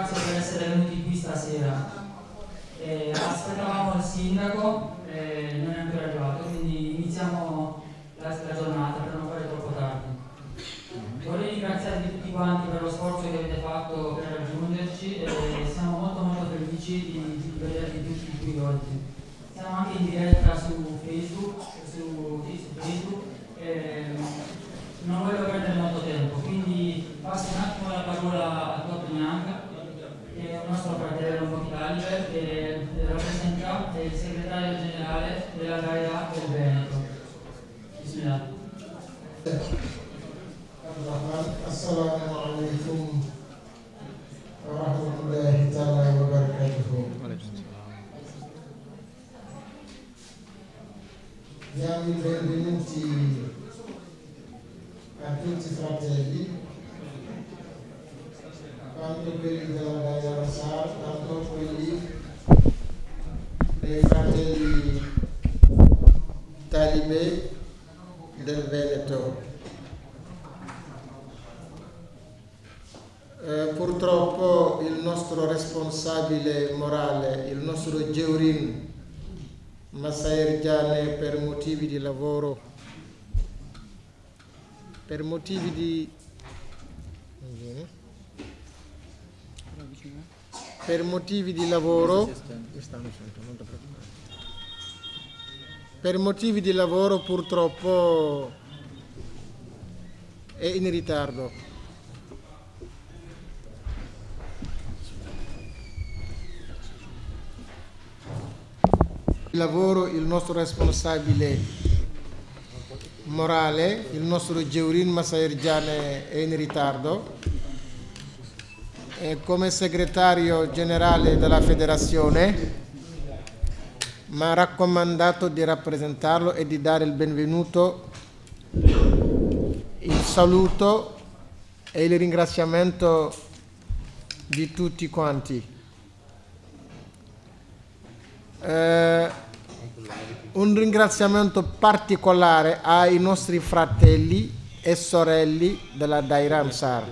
grazie per essere venuti qui stasera. Aspettavamo il sindaco, non è ancora arrivato, quindi iniziamo la giornata per non fare troppo tardi. Vorrei ringraziarvi tutti quanti per lo sforzo che avete fatto per raggiungerci e siamo molto felici di vedervi tutti qui oggi. Siamo anche in diretta su Facebook, non voglio perdere molto tempo, quindi passo un attimo la parola a Totti Bianca, che è un nostro fratello Motivalve, che rappresenta il segretario generale della Gaia del Veneto. Bismillah. Assalamu alaikum wa rahmatullahi ta'ala wa barakatuhu. Diamo i benvenuti a tutti i fratelli, tanto quelli della Gaia Ansar, tanto quelli dei fratelli talibè del Veneto. Purtroppo il nostro responsabile morale, il nostro Jeurin Massaer Giane, per motivi di lavoro, per motivi di lavoro purtroppo è in ritardo. Lavoro, il nostro responsabile morale, il nostro Jeurin Massaer Giane, è in ritardo, e come segretario generale della federazione mi ha raccomandato di rappresentarlo e di dare il benvenuto, il saluto e il ringraziamento di tutti quanti. Un ringraziamento particolare ai nostri fratelli e sorelle della Daira Ansar.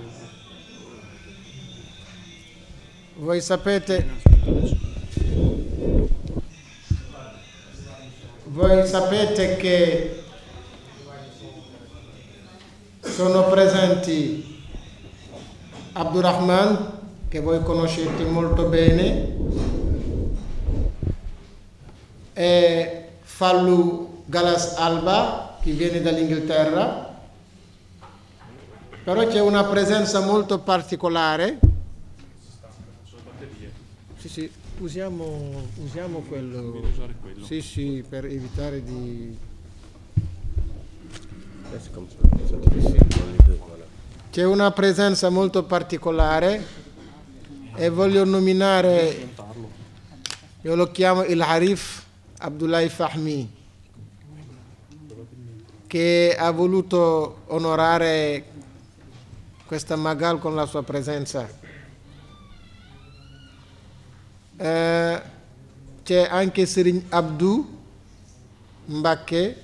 Voi sapete che sono presenti Abdurrahman, che voi conoscete molto bene, e Fallu Galas Alba, che viene dall'Inghilterra, però c'è una presenza molto particolare. Sì, usiamo quello. Sì, per evitare di... C'è una presenza molto particolare e voglio nominare, io lo chiamo il Harif Abdullahi Fahmi, che ha voluto onorare questa Magal con la sua presenza. C'è anche Serigne Abdou Mbacké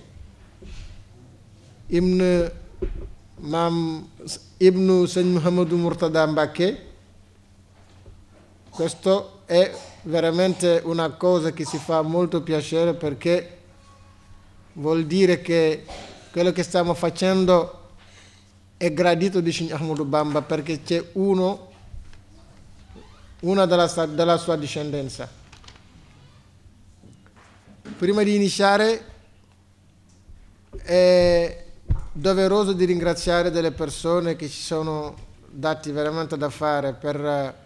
ibnu Serigne Muhammadou Murtada Mbacké. Questo è veramente una cosa che si fa molto piacere, perché vuol dire che quello che stiamo facendo è gradito di Sheikh Ahmadou Bamba, perché c'è una della sua discendenza. Prima di iniziare è doveroso di ringraziare delle persone che ci sono dati veramente da fare per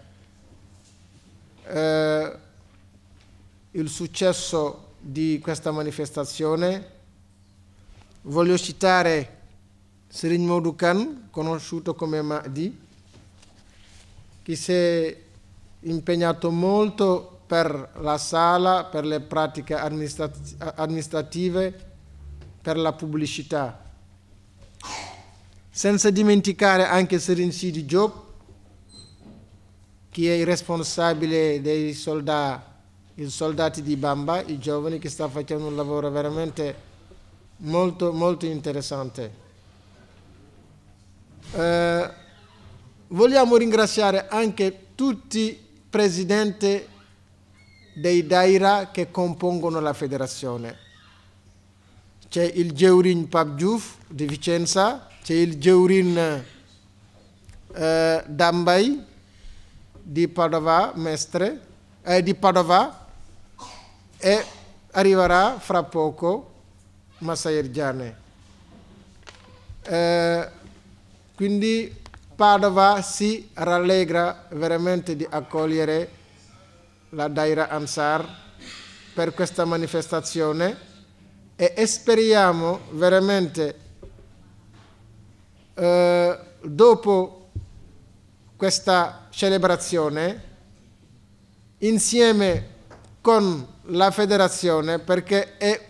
il successo di questa manifestazione. Voglio citare Serigne Modou Kane, conosciuto come Mahdi, che si è impegnato molto per la sala, per le pratiche amministrative, per la pubblicità. Senza dimenticare anche Serigne Sidi Diop, che è il responsabile dei soldati di Bamba, i giovani, che sta facendo un lavoro veramente molto interessante. Vogliamo ringraziare anche tutti i presidenti dei Daira che compongono la federazione. C'è il Jeurin Pabdjouf di Vicenza, c'è il Jeurin Dambay di Padova, di Padova, e arriverà fra poco Massaer Giane. Quindi Padova si rallegra veramente di accogliere la Daira Ansar per questa manifestazione e speriamo veramente dopo questa celebrazione insieme con la federazione, perché è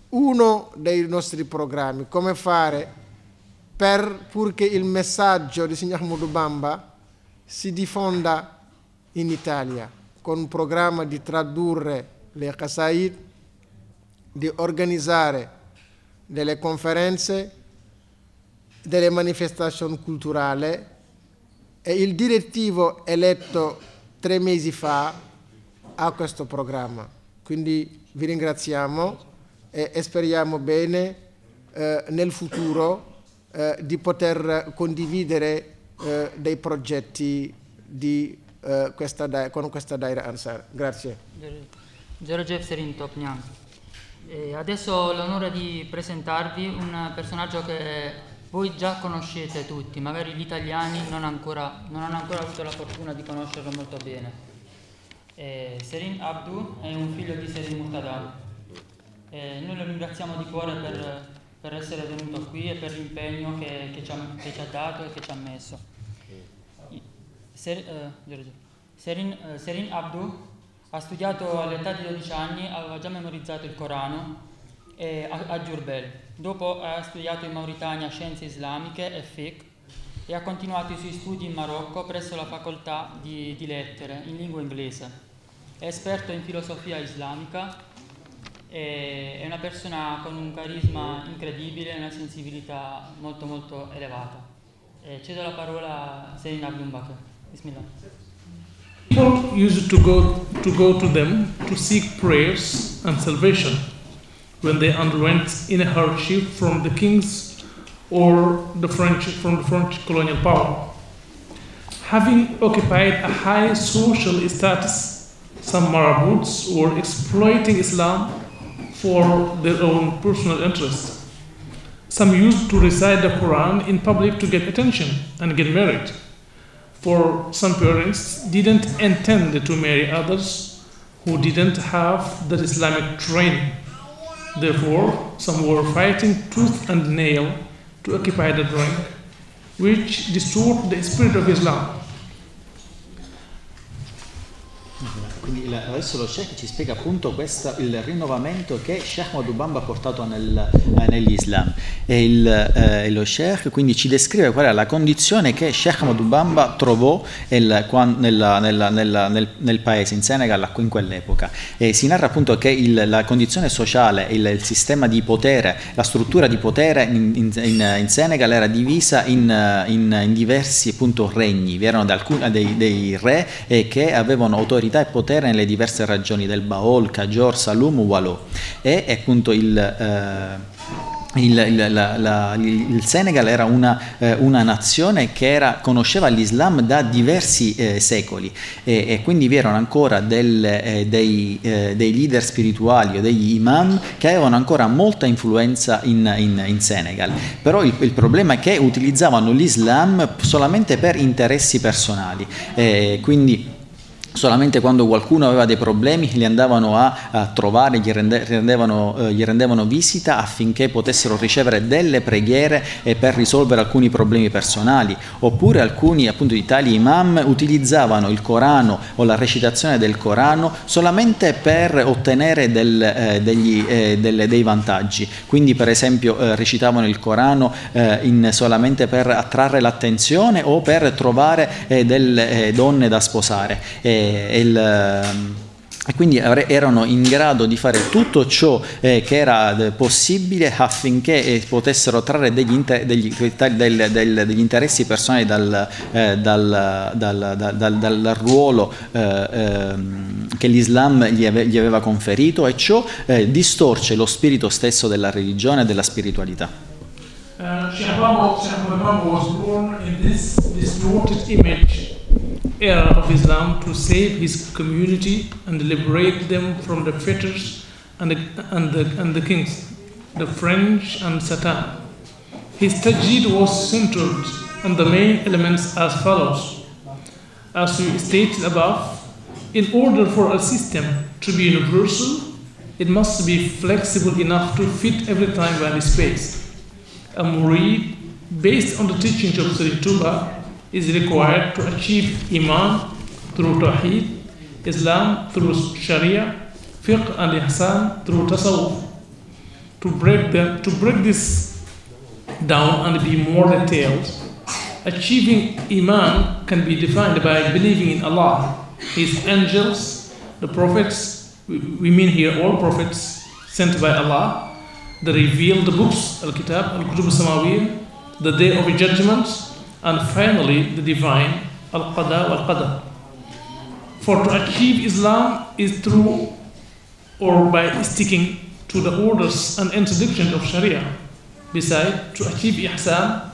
uno dei nostri programmi, come fare purché il messaggio di Signor Ahmadou Bamba si diffonda in Italia, con un programma di tradurre le qasaid, di organizzare delle conferenze, delle manifestazioni culturali, e il direttivo eletto 3 mesi fa ha questo programma. Quindi vi ringraziamo e speriamo bene nel futuro di poter condividere dei progetti con questa Daira Ansar. Grazie. George Serin Topnian. Adesso ho l'onore di presentarvi un personaggio che voi già conoscete tutti, magari gli italiani non hanno ancora avuto la fortuna di conoscerlo molto bene. Serin Abdou è un figlio di Serin Murtada. Noi lo ringraziamo di cuore per essere venuto qui e per l'impegno che ci ha dato e che ci ha messo. Serin Abdou ha studiato all'età di 12 anni, aveva già memorizzato il Corano a Giurbel. Dopo ha studiato in Mauritania scienze islamiche e fiqh e ha continuato i suoi studi in Marocco presso la facoltà di lettere in lingua inglese. È esperto in filosofia islamica, è una persona con un carisma incredibile e una sensibilità molto molto elevata. Cedo la parola a Serin Abdou Bakr. Bismillah. People used to go to them to seek prayers and salvation when they underwent any hardship from the kings or from the French colonial power. Having occupied a high social status, some marabouts were exploiting Islam for their own personal interest. Some used to recite the Quran in public to get attention and get married. For some parents didn't intend to marry others who didn't have that Islamic training. Therefore, some were fighting tooth and nail to occupy the rank, which distort the spirit of Islam. Quindi adesso lo Sheikh ci spiega appunto il rinnovamento che Sheikh Ahmadou Bamba ha portato negli Islam. E lo Sheikh quindi ci descrive qual è la condizione che Sheikh Ahmadou Bamba trovò nel paese, in Senegal, in quell'epoca. E si narra appunto che la condizione sociale, il sistema di potere, la struttura di potere in Senegal era divisa in diversi appunto regni. Vi erano dei re che avevano autorità e potere nelle diverse regioni del Baol, Kajor, Saloum, Walo, e appunto il Senegal era una nazione che conosceva l'Islam da diversi secoli e quindi vi erano ancora dei leader spirituali o degli imam che avevano ancora molta influenza in Senegal, però il problema è che utilizzavano l'Islam solamente per interessi personali, quindi solamente quando qualcuno aveva dei problemi li andavano a trovare, gli rendevano visita affinché potessero ricevere delle preghiere per risolvere alcuni problemi personali, oppure alcuni appunto di tali imam utilizzavano il Corano o la recitazione del Corano solamente per ottenere dei vantaggi. Quindi per esempio recitavano il Corano solamente per attrarre l'attenzione o per trovare delle donne da sposare. e quindi erano in grado di fare tutto ciò che era possibile affinché potessero trarre degli interessi personali dal ruolo che l'Islam gli aveva conferito, e ciò distorce lo spirito stesso della religione e della spiritualità. Sheikh Baba was born in this distorted image era of Islam to save his community and liberate them from the fetters and the kings, the French and Satan. His tajdeed was centered on the main elements as follows. As we stated above, in order for a system to be universal, it must be flexible enough to fit every time and space. A murid, based on the teachings of Sayyid Tuba, is required to achieve Iman through Tawheed, Islam through Sharia, Fiqh and Ihsan through Tasawwuf. To break this down and be more detailed, achieving Iman can be defined by believing in Allah, His angels, the prophets, we mean here all prophets sent by Allah, the revealed books, Al-Kitab, Al-Kutub Al-Samawiyya, the day of judgment, and finally the divine, Al-Qada wal-Qadar. For to achieve Islam is through or by sticking to the orders and interdictions of Sharia. Besides, to achieve Ihsan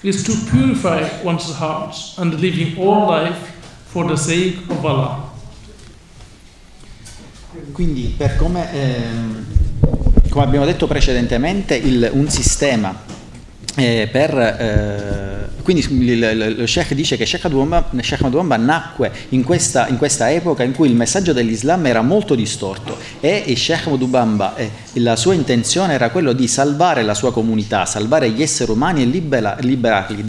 is to purify one's heart and living all life for the sake of Allah. Quindi, per come abbiamo detto precedentemente, un sistema quindi lo Sheikh dice che Sheikh Ahmad Bamba nacque in questa epoca in cui il messaggio dell'Islam era molto distorto, e il Sheikh Ahmad Bamba, la sua intenzione era quello di salvare la sua comunità, salvare gli esseri umani e liberarli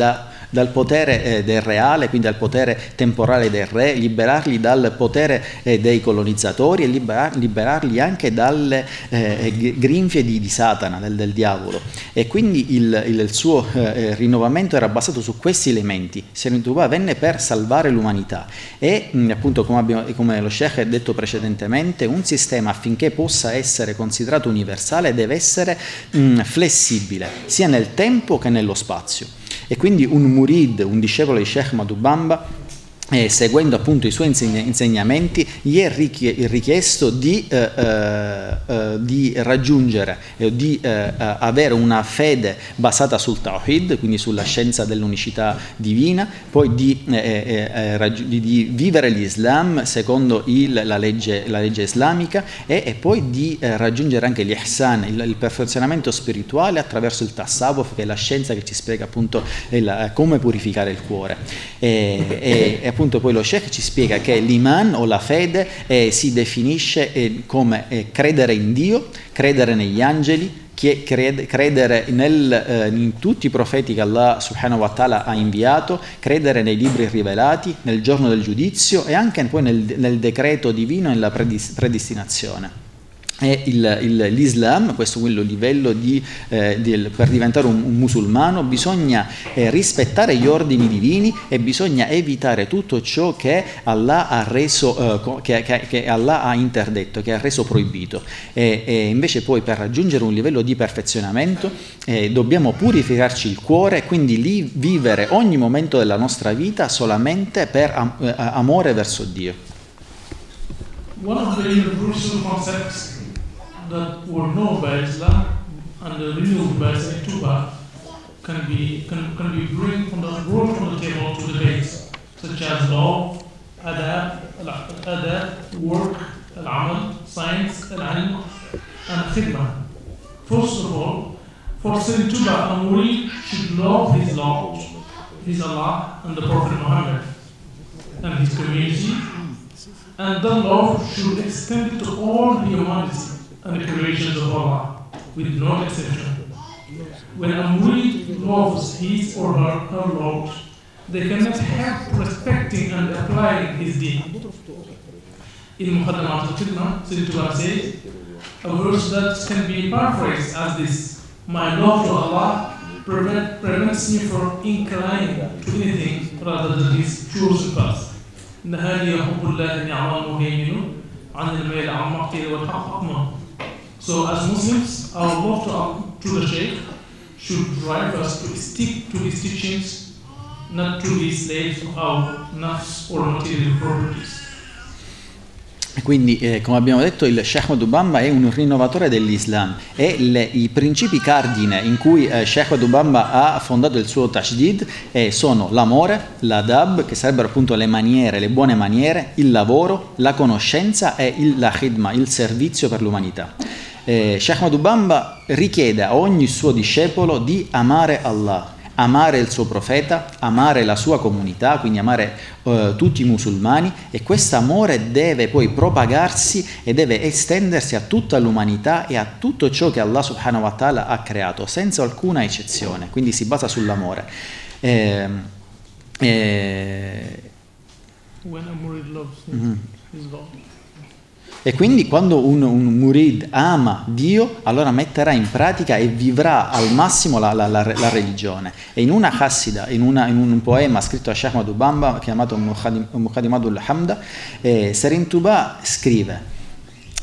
dal potere del reale, quindi dal potere temporale del re, liberarli dal potere dei colonizzatori e liberarli anche dalle grinfie di Satana, del diavolo. E quindi il suo rinnovamento era basato su questi elementi. Sayyid Tuba venne per salvare l'umanità e appunto, come lo Sheikh ha detto precedentemente, un sistema, affinché possa essere considerato universale, deve essere flessibile sia nel tempo che nello spazio. E quindi un murid, un discepolo di Sheikh Ahmad Bamba, seguendo appunto i suoi insegnamenti, gli è richiesto di raggiungere, di avere una fede basata sul Tawhid, quindi sulla scienza dell'unicità divina, poi di vivere l'Islam secondo la legge islamica, e poi di raggiungere anche l'Ihsan, il perfezionamento spirituale attraverso il Tasawwuf, che è la scienza che ci spiega appunto come purificare il cuore. E appunto poi lo Sheikh ci spiega che l'Iman o la fede si definisce come credere in Dio, credere negli angeli, credere in tutti i profeti che Allah subhanahu wa ta'ala ha inviato, credere nei libri rivelati, nel giorno del giudizio e anche poi nel decreto divino e nella predestinazione. E l'Islam, questo quello livello per diventare un musulmano, bisogna rispettare gli ordini divini e bisogna evitare tutto ciò che Allah ha reso, che Allah ha interdetto, che ha reso proibito. E invece poi, per raggiungere un livello di perfezionamento, dobbiamo purificarci il cuore, quindi lì vivere ogni momento della nostra vita solamente per amore verso Dio. One of the universal concepts that were known by Islam and renewed by Sayyid Tuba can be brought from the table to debate, such as law, adab, work, al-amal, science, al-ilm, and khidmah. First of all, for Sayyid Tuba, a murid should love his Lord, his Allah, and the Prophet Muhammad, and his community, and the love should extend to all humanity and the creations of Allah, with no exception. When a murid loves his or her Lord, they cannot help respecting and applying his deen. In Muqaddamat al-Khidmah, Sayyid Tuba says, a verse that can be paraphrased as this: my love to Allah prevents me from inclining to anything rather than his chosen path. نهاني حب الله نعم المهيمن عن المال عن معطي والحق حكمه. So as Muslims, our love to the Shaykh should drive us to stick to his teachings, not to be slaves of our nafs or material properties. Quindi, come abbiamo detto, il Sheikh Ahmad Bamba è un rinnovatore dell'Islam e i principi cardine in cui Sheikh Ahmad Bamba ha fondato il suo tajdid sono l'amore, l'adab, che sarebbero appunto le maniere, le buone maniere, il lavoro, la conoscenza e la khidma, il servizio per l'umanità. Sheikh Ahmad Bamba richiede a ogni suo discepolo di amare Allah, amare il suo profeta, amare la sua comunità, quindi amare tutti i musulmani, e questo amore deve poi propagarsi e deve estendersi a tutta l'umanità e a tutto ciò che Allah subhanahu wa ta'ala ha creato, senza alcuna eccezione, quindi si basa sull'amore. When a murid loves his Lord. E quindi quando un murid ama Dio, allora metterà in pratica e vivrà al massimo la religione. E in una qassida, in un poema scritto da Sheikh Ahmad Bamba chiamato Muqaddimatul Hamda, Serin Tuba scrive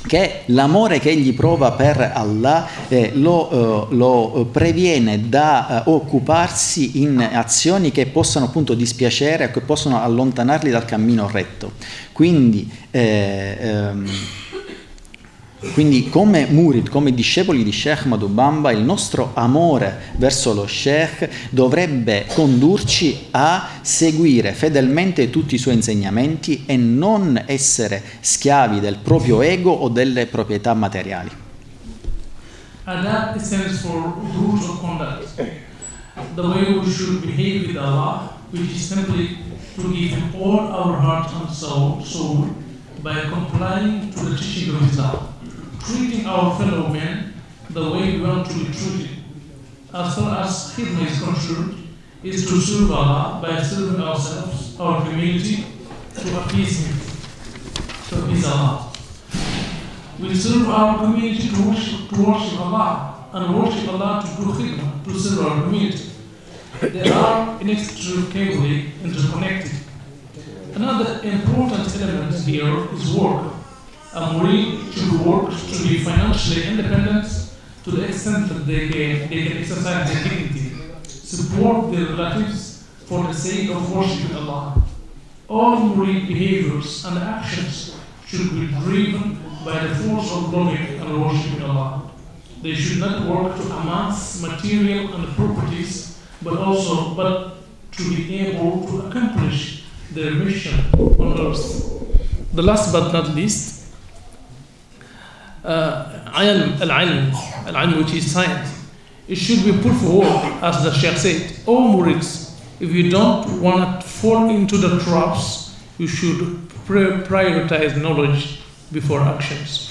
che l'amore che egli prova per Allah lo previene da occuparsi in azioni che possano appunto dispiacere, che possono allontanarli dal cammino retto. Quindi come murid, come discepoli di Sheikh Ahmad Bamba, il nostro amore verso lo Sheikh dovrebbe condurci a seguire fedelmente tutti i suoi insegnamenti e non essere schiavi del proprio ego o delle proprietà materiali. Adab stands for rules of conduct. The way we should behave with Allah, which is simply to give Him all our heart and soul by complying to the teaching of Islam. Treating our fellow men the way we want to be treated. As far as khidmah is concerned, is to serve Allah by serving ourselves, our community, to appease Him, to appease Allah. We serve our community to worship Allah, and worship Allah to do khidmah, to serve our community. They are inextricably interconnected. Another important element here is work. A murid should work to be financially independent to the extent that they can exercise their dignity, support their relatives for the sake of worshiping Allah. All murid behaviors and actions should be driven by the force of loving and worshiping Allah. They should not work to amass material and properties, but to be able to accomplish their mission on earth. The last but not least, al-ilm, which is science, it should be put forward, as the Sheikh said, "O murids, if you don't want to fall into the traps, you should prioritize knowledge before actions."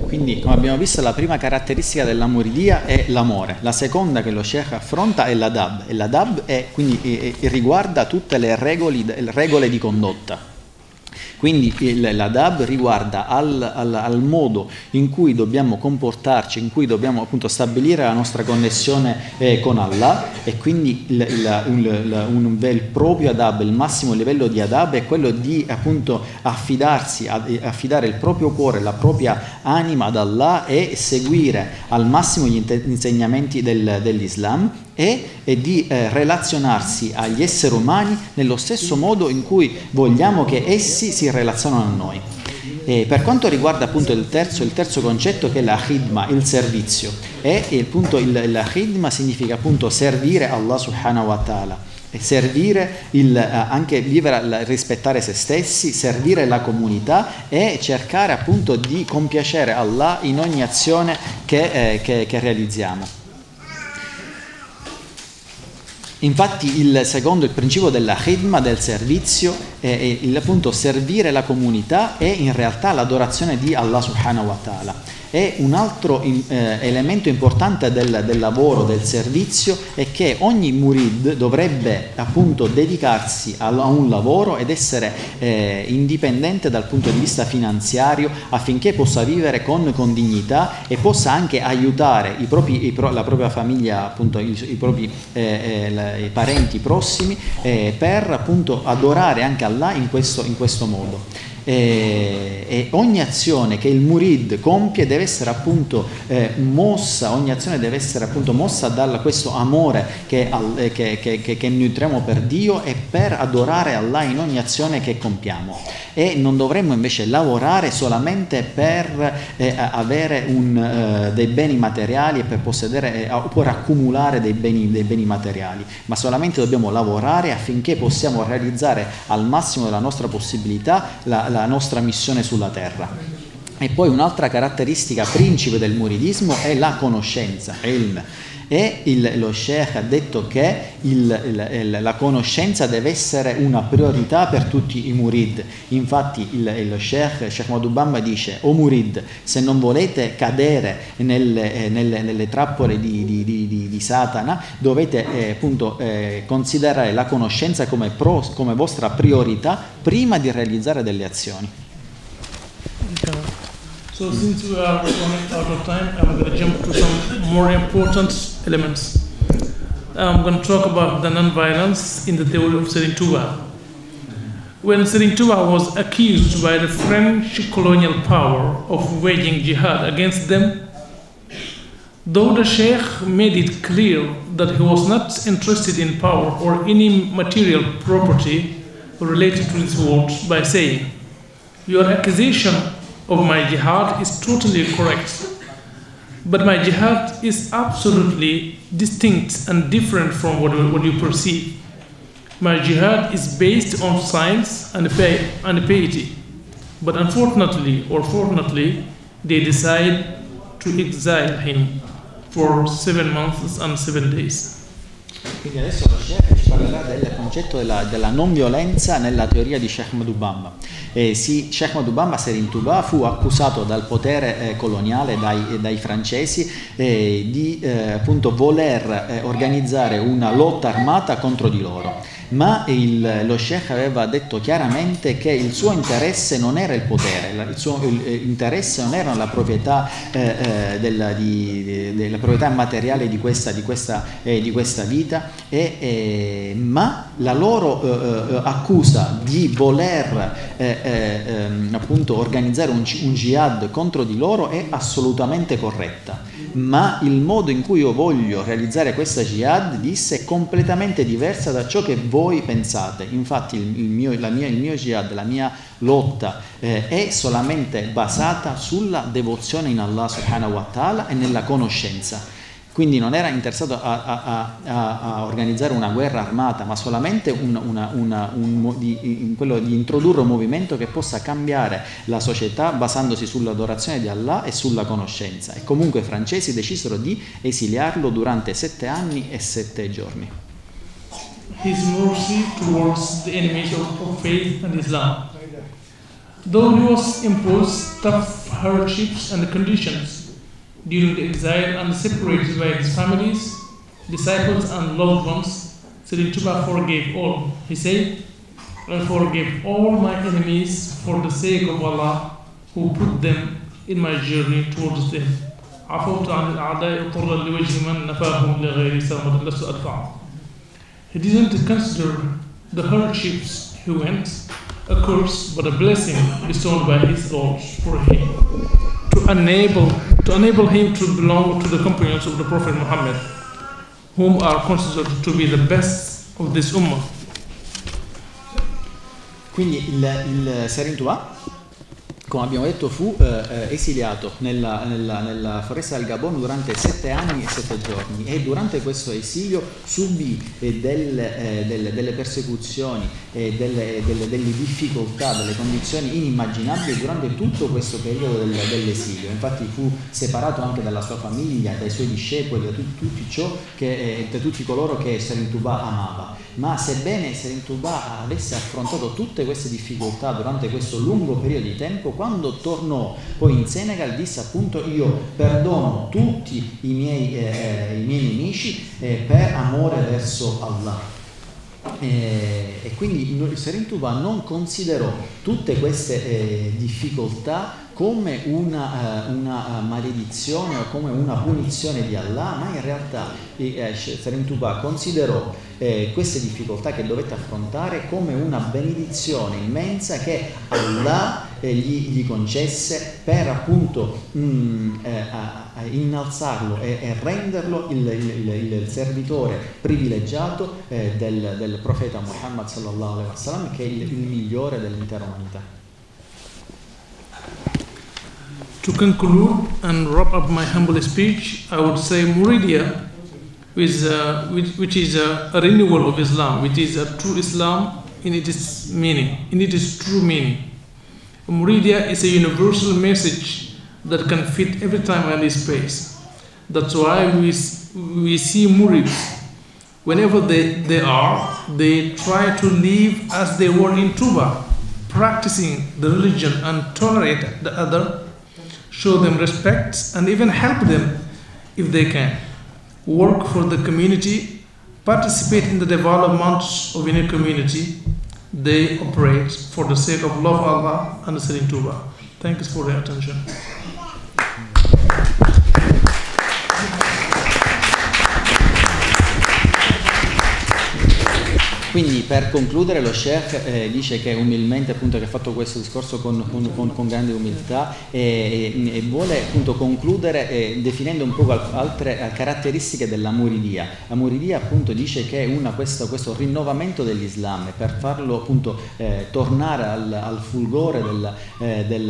Quindi, come abbiamo visto, la prima caratteristica della muridia è l'amore, la seconda che lo Sheikh affronta è l'adab, e l'adab riguarda tutte le regole di condotta. Quindi l'adab riguarda al modo in cui dobbiamo comportarci, in cui dobbiamo appunto stabilire la nostra connessione con Allah, e quindi un vero e proprio adab, il massimo livello di adab è quello di appunto affidare il proprio cuore, la propria anima ad Allah e seguire al massimo gli insegnamenti dell'Islam e di relazionarsi agli esseri umani nello stesso modo in cui vogliamo che essi si relazionano a noi. Per quanto riguarda appunto il terzo concetto, che è la khidma, il servizio, la khidma significa appunto servire Allah subhanahu wa ta'ala, e servire anche vivere, rispettare se stessi, servire la comunità e cercare appunto di compiacere Allah in ogni azione che realizziamo. Infatti il principio della khidma, del servizio, appunto servire la comunità è in realtà l'adorazione di Allah subhanahu wa ta'ala. E un altro elemento importante del lavoro, del servizio, è che ogni murid dovrebbe appunto dedicarsi a un lavoro ed essere indipendente dal punto di vista finanziario, affinché possa vivere con dignità e possa anche aiutare la propria famiglia, appunto i propri parenti prossimi, per appunto adorare anche Allah in questo modo. e ogni azione che il murid compie deve essere appunto mossa, ogni azione deve essere appunto mossa da questo amore che nutriamo per Dio e per adorare Allah in ogni azione che compiamo. E non dovremmo invece lavorare solamente per avere dei beni materiali e per possedere oppure accumulare dei beni materiali, ma solamente dobbiamo lavorare affinché possiamo realizzare al massimo della nostra possibilità la nostra missione sulla terra. E poi un'altra caratteristica principe del muridismo è la conoscenza, ilm. E lo Sheikh ha detto che la conoscenza deve essere una priorità per tutti i murid. Infatti lo Sheikh Madhubamba dice: o murid, se non volete cadere nelle trappole di Satana, dovete appunto considerare la conoscenza come vostra priorità prima di realizzare delle azioni. So since we are running out of time, I'm going to jump to some more important elements. I'm going to talk about the non-violence in the theory of Serigne Touba. When Serigne Touba was accused by the French colonial power of waging jihad against them, though the Sheikh made it clear that he was not interested in power or any material property related to this world by saying, "Your accusation of my jihad is totally correct, but my jihad is absolutely distinct and different from what you perceive. My jihad is based on science and piety, but unfortunately or fortunately, they decide to exile him for 7 months and 7 days." Quindi adesso lo Sheikh ci parlerà del concetto della non violenza nella teoria di Sheikh Madhubamba. Sheikh Madhubamba Serigne Touba fu accusato dal potere coloniale, dai francesi, di appunto voler organizzare una lotta armata contro di loro. Ma lo Sheikh aveva detto chiaramente che il suo interesse non era il potere, il suo interesse non era la proprietà della proprietà materiale di questa vita, ma la loro accusa di voler appunto organizzare un jihad contro di loro è assolutamente corretta. Ma il modo in cui io voglio realizzare questa jihad, disse, è completamente diversa da ciò che voi pensate. Infatti il mio jihad, la mia lotta è solamente basata sulla devozione in Allah subhanahu wa ta'ala e nella conoscenza. Quindi non era interessato a organizzare una guerra armata, ma solamente quello di introdurre un movimento che possa cambiare la società basandosi sull'adorazione di Allah e sulla conoscenza. E comunque i francesi decisero di esiliarlo durante 7 anni e 7 giorni. His mercy towards the enemies of faith and Islam. Though he was imposed tough hardships and conditions during the exile and separated by his families, disciples and loved ones, Serigne Touba forgave all. He said, "I forgive all my enemies for the sake of Allah who put them in my journey towards them. عفوت عن الأعداء طرا لوجه من نفاهم لغير سرمد لست أدفع." He didn't consider the hardships he went a curse but a blessing bestowed by his Lord for him, to enable him to belong to the companions of the Prophet Muhammad, whom are considered to be the best of this ummah. Quindi il Serigne Touba, come abbiamo detto, fu esiliato nella foresta del Gabon durante 7 anni e 7 giorni, e durante questo esilio subì delle persecuzioni e delle difficoltà, delle condizioni inimmaginabili durante tutto questo periodo dell'esilio. Infatti fu separato anche dalla sua famiglia, dai suoi discepoli, da tutti coloro che Serigne Touba amava. Ma sebbene Serigne Touba avesse affrontato tutte queste difficoltà durante questo lungo periodo di tempo, quando tornò poi in Senegal disse appunto: io perdono tutti i miei nemici per amore verso Allah. E quindi Serigne Touba non considerò tutte queste difficoltà come una maledizione o come una punizione di Allah, ma in realtà Serin Tuba considerò queste difficoltà che dovette affrontare come una benedizione immensa che Allah gli concesse per appunto innalzarlo e renderlo il servitore privilegiato del profeta Muhammad sallallahu alaihi wasallam, che è il migliore dell'intera umanità. To conclude and wrap up my humble speech, I would say Muridia, which is a renewal of Islam, which is a true Islam in its meaning, in its true meaning. Muridia is a universal message that can fit every time and space. That's why we see Murids, whenever they try to live as they were in Tuba, practicing the religion and tolerate the other, show them respect and even help them if they can. Work for the community, participate in the development of any community. They operate for the sake of love Allah and Serin Tuba. Thank you for your attention. Quindi per concludere lo Sheikh dice che umilmente appunto che ha fatto questo discorso con grande umiltà e vuole appunto concludere definendo un po' altre caratteristiche della Muridia. La Muridia appunto dice che è questo rinnovamento dell'Islam, per farlo appunto tornare al fulgore dei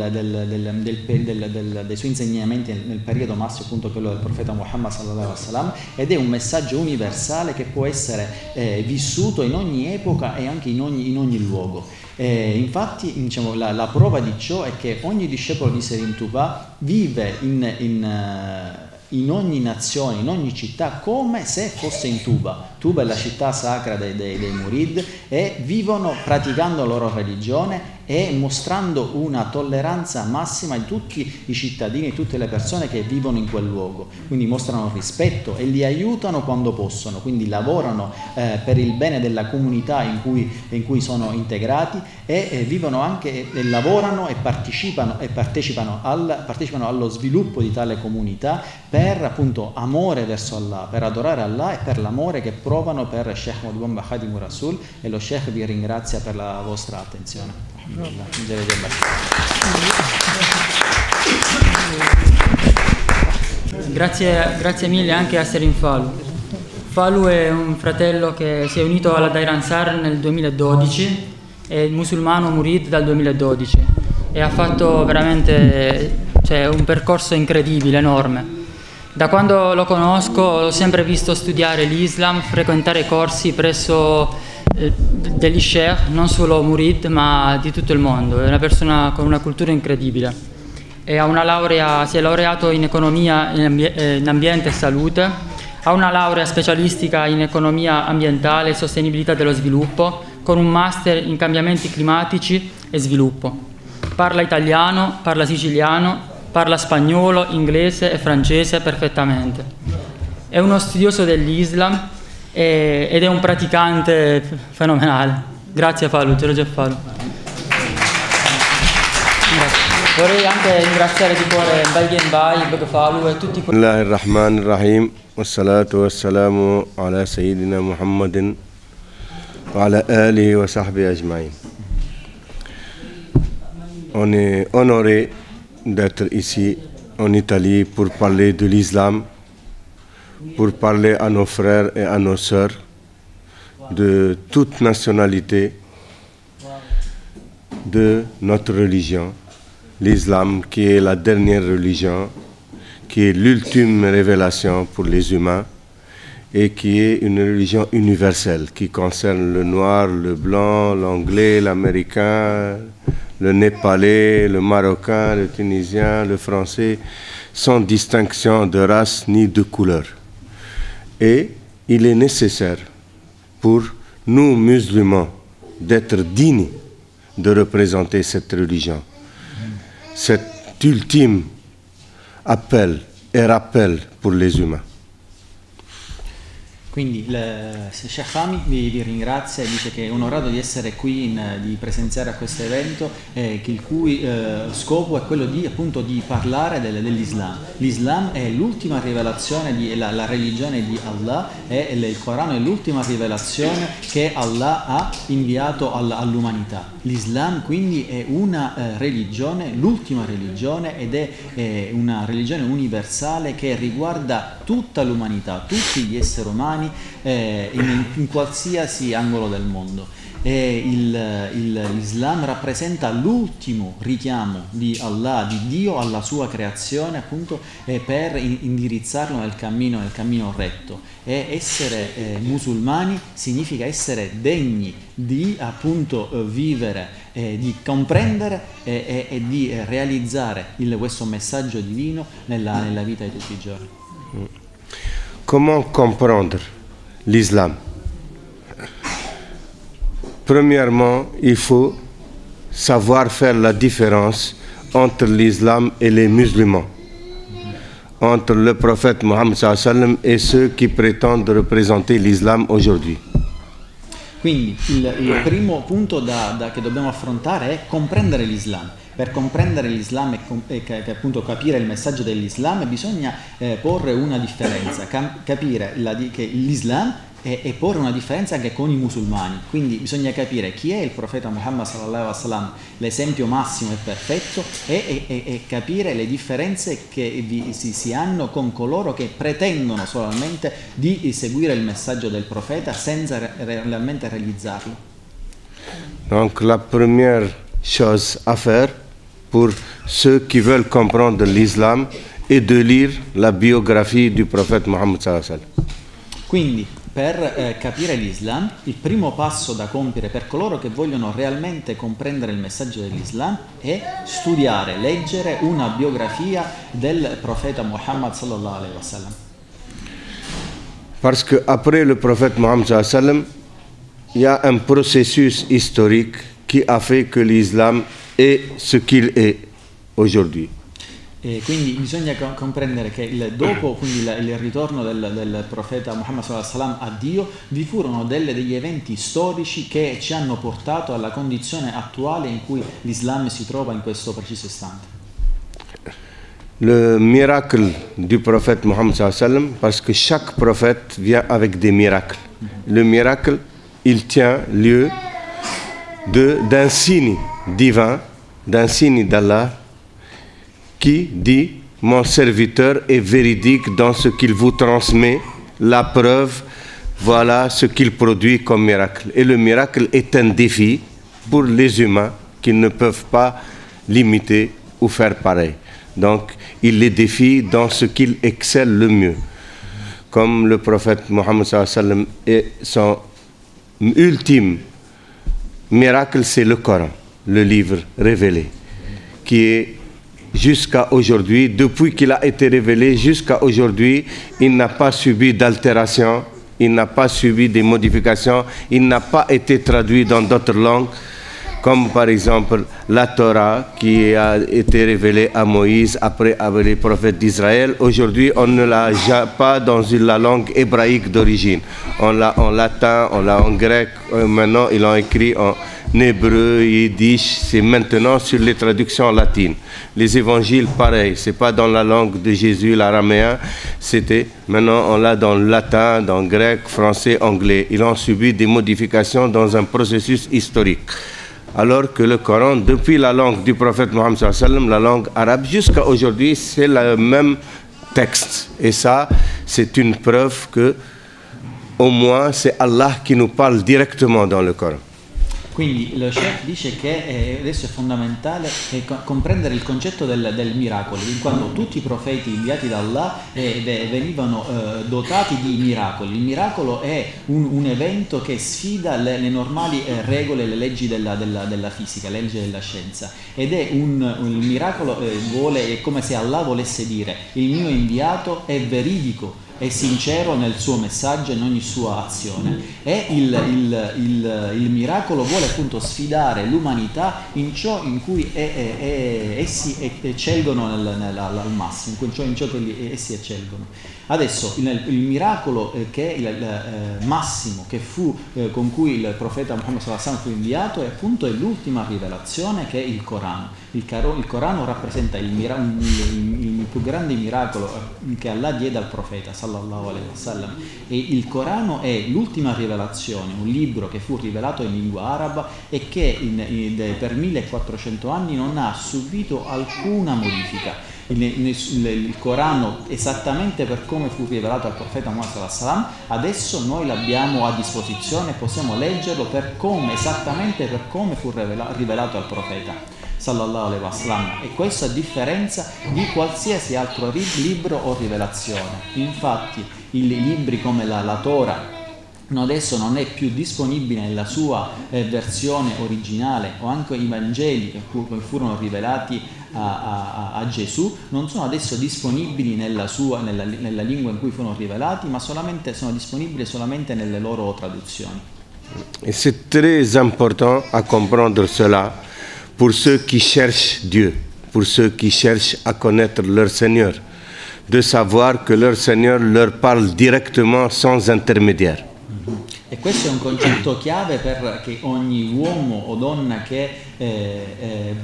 suoi insegnamenti nel periodo massimo, appunto quello del profeta Muhammad sallallahu alaihi wasallam, ed è un messaggio universale che può essere vissuto in ogni epoca e anche in ogni luogo. Infatti diciamo, la prova di ciò è che ogni discepolo di Serin Tuba vive in ogni nazione, in ogni città, come se fosse in Tuba. Tuba è la città sacra dei Murid, e vivono praticando la loro religione e mostrando una tolleranza massima di tutti i cittadini, tutte le persone che vivono in quel luogo. Quindi mostrano rispetto e li aiutano quando possono, quindi lavorano per il bene della comunità in cui sono integrati, e vivono anche e lavorano e partecipano allo sviluppo di tale comunità per appunto amore verso Allah, per adorare Allah e per l'amore che provano per Sheikh Modibomba Khadim Rasul, e lo Sheikh vi ringrazia per la vostra attenzione. Grazie mille anche a Serin Falu. Falu è un fratello che si è unito alla Daira Ansar nel 2012, è musulmano Murid dal 2012 e ha fatto veramente un percorso incredibile, enorme. Da quando lo conosco l'ho sempre visto studiare l'Islam, frequentare corsi presso degli sheikh, non solo Murid ma di tutto il mondo. È una persona con una cultura incredibile e ha una laurea, si è laureato in economia in ambiente e salute, ha una laurea specialistica in economia ambientale e sostenibilità dello sviluppo, con un master in cambiamenti climatici e sviluppo. Parla italiano, parla siciliano, parla spagnolo, inglese e francese perfettamente. È uno studioso dell'Islam ed è un praticante fenomenale. Grazie Falu, George Falu. Vorrei anche ringraziare di cuore Baghen Bai, Beg Falu e tutti quelli. Bismillahirrahmanirrahim. Wassalatu wassalamu ala Sayyidina Muhammadin wa ala alihi wa sahbihi ajma'in. On est honoré d'être ici en Italie pour parler de l'islam, pour parler à nos frères et à nos sœurs de toute nationalité de notre religion, l'islam qui est la dernière religion, qui est l'ultime révélation pour les humains et qui est une religion universelle qui concerne le noir, le blanc, l'anglais, l'américain, le népalais, le marocain, le tunisien, le français, sans distinction de race ni de couleur. Et il est nécessaire pour nous musulmans d'être dignes de représenter cette religion. Cet ultime appel et rappel pour les humains. Quindi Sheikh Fahmy vi ringrazia e dice che è onorato di essere qui, di presenziare a questo evento, il cui scopo è quello di, appunto, di parlare dell'Islam. L'Islam è l'ultima rivelazione, la religione di Allah, e il Corano è l'ultima rivelazione che Allah ha inviato all'umanità. L'Islam quindi è una religione, l'ultima religione, ed è una religione universale che riguarda tutta l'umanità, tutti gli esseri umani in qualsiasi angolo del mondo. L'Islam rappresenta l'ultimo richiamo di Allah, di Dio, alla sua creazione, appunto, per indirizzarlo nel cammino retto. E essere musulmani significa essere degni di, appunto, vivere, di comprendere e di realizzare questo messaggio divino nella vita di tutti i giorni. Comment comprendre l'islam? Premièrement, il faut savoir faire la différence entre l'islam et les musulmans, entre le prophète Mohammed sallallahu alayhi wa sallam et ceux qui prétendent représenter l'islam aujourd'hui. Quindi il primo punto che dobbiamo affrontare è comprendere l'Islam. Per comprendere l'Islam e appunto capire il messaggio dell'Islam bisogna porre una differenza, capire che l'Islam e porre una differenza anche con i musulmani. Quindi bisogna capire chi è il profeta Muhammad sallallahu alaihi wasallam, l'esempio massimo e perfetto, e capire le differenze che si hanno con coloro che pretendono solamente di seguire il messaggio del profeta senza realmente realizzarlo. Donc la première chose à faire pour ceux qui veulent comprendre l'islam est de lire la biographie du prophète Mohammed sallallahu alaihi wasallam. Quindi, per capire l'Islam, il primo passo da compiere per coloro che vogliono realmente comprendere il messaggio dell'Islam è studiare, leggere una biografia del profeta Muhammad sallallahu alaihi wasallam. Parce que après le prophète Mohammed sallallahu alaihi wasallam, il y a un processus historique qui a fait que l'islam est ce qu'il est aujourd'hui. E quindi bisogna comprendere che dopo quindi il ritorno del profeta Muhammad sallallahu alaihi wasallam a Dio vi furono degli eventi storici che ci hanno portato alla condizione attuale in cui l'Islam si trova in questo preciso istante. Le miracle du prophète Mohammed sallallahu alaihi wasallam, parce que chaque prophète vient avec des miracles. Le miracle, il tient lieu d'un signe divin, d'un signe d'Allah, qui dit « Mon serviteur est véridique dans ce qu'il vous transmet, la preuve, voilà ce qu'il produit comme miracle. » Et le miracle est un défi pour les humains qui ne peuvent pas l'imiter ou faire pareil. Donc, il les défie dans ce qu'il excelle le mieux. Comme le prophète Mohammed sallallahu alayhi wa sallam, et son ultime miracle, c'est le Coran, le livre révélé, qui est jusqu'à aujourd'hui, depuis qu'il a été révélé jusqu'à aujourd'hui, il n'a pas subi d'altération, il n'a pas subi des modifications, il n'a pas été traduit dans d'autres langues, comme par exemple la Torah qui a été révélée à Moïse après avec les prophètes d'Israël. Aujourd'hui, on ne l'a pas dans la langue hébraïque d'origine. On l'a en latin, on l'a en grec, maintenant ils l'ont écrit en hébreu, yiddish, c'est maintenant sur les traductions latines. Les évangiles, pareil, c'est pas dans la langue de Jésus, l'araméen, c'était, maintenant on l'a dans le latin, dans le grec, français, anglais. Ils ont subi des modifications dans un processus historique. Alors que le Coran, depuis la langue du prophète Mohammed sallallahu alayhi wa sallam, la langue arabe, jusqu'à aujourd'hui, c'est le même texte. Et ça, c'est une preuve que, au moins, c'est Allah qui nous parle directement dans le Coran. Quindi lo Sheikh dice che adesso è fondamentale comprendere il concetto del miracolo, in quanto tutti i profeti inviati da Allah venivano dotati di miracoli. Il miracolo è un evento che sfida le normali regole, le leggi della fisica, le leggi della scienza, ed è il miracolo è come se Allah volesse dire: il mio inviato è veridico è sincero nel suo messaggio e in ogni sua azione, e il miracolo vuole appunto sfidare l'umanità in ciò in cui essi eccelgono al massimo, in ciò che essi eccelgono. Adesso il miracolo che il massimo che fu con cui il profeta Muhammad sallallahu alaihi wasallam fu inviato è appunto l'ultima rivelazione, che è il Corano. Il Corano rappresenta il più grande miracolo che Allah diede al profeta sallallahu alaihi wasallam, e il Corano è l'ultima rivelazione, un libro che fu rivelato in lingua araba e che per 1400 anni non ha subito alcuna modifica. Il Corano, esattamente per come fu rivelato al profeta Muhammad sallallahu alaihi wasallam, adesso noi l'abbiamo a disposizione, possiamo leggerlo esattamente per come fu rivelato al profeta sallallahu alaihi wasallam, e questo a differenza di qualsiasi altro libro o rivelazione. Infatti i libri come la Torah adesso non è più disponibile nella sua versione originale, o anche i Vangeli che furono rivelati a Gesù non sono adesso disponibili nella lingua in cui furono rivelati, ma sono disponibili solamente nelle loro traduzioni. Et c'est très important à comprendre cela pour ceux qui cherchent Dieu, pour ceux qui cherchent à connaître leur Seigneur, de savoir que leur Seigneur leur parle directement sans intermédiaire. E questo è un concetto chiave perché ogni uomo o donna che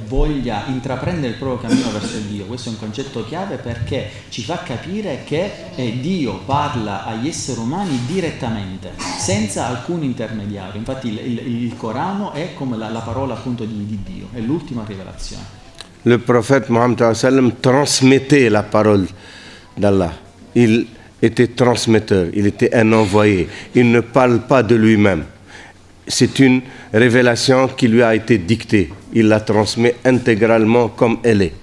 voglia intraprendere il proprio cammino verso Dio, questo è un concetto chiave perché ci fa capire che Dio parla agli esseri umani direttamente, senza alcun intermediario. Infatti il Corano è come la parola appunto di Dio, è l'ultima rivelazione. Le prophète Mohammed transmettait la parole d'Allah. Il était transmetteur, il était un envoyé. Il ne parle pas de lui-même. C'est une révélation qui lui a été dictée. Il la transmet intégralement comme elle est.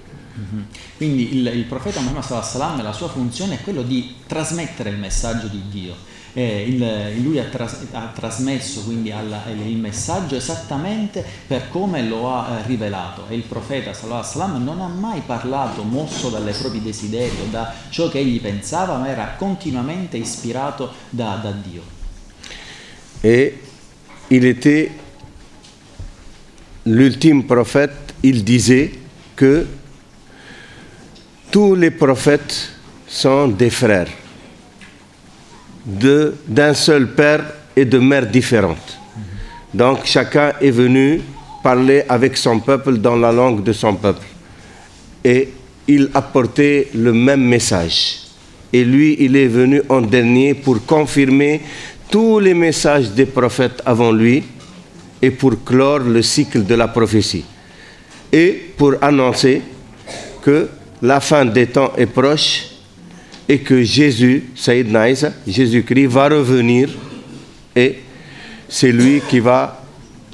Quindi il profeta Muhammad sallallahu alaihi wasallam, la sua funzione è quello di trasmettere il messaggio di Dio. Lui ha trasmesso quindi il messaggio esattamente per come lo ha rivelato, e il profeta sallallahu alaihi wasallam non ha mai parlato mosso dalle propri desideri o da ciò che egli pensava, ma era continuamente ispirato da Dio. Et il était l'ultime prophète. Il disait que tous les prophètes sont des frères, d'un seul père et de mères différentes. Donc chacun est venu parler avec son peuple dans la langue de son peuple. Et il apportait le même message. Et lui, il est venu en dernier pour confirmer tous les messages des prophètes avant lui et pour clore le cycle de la prophétie. Et pour annoncer que la fin des temps est proche et que Jésus, Sayyidna Isa, Jésus-Christ, va revenir, et c'est lui qui va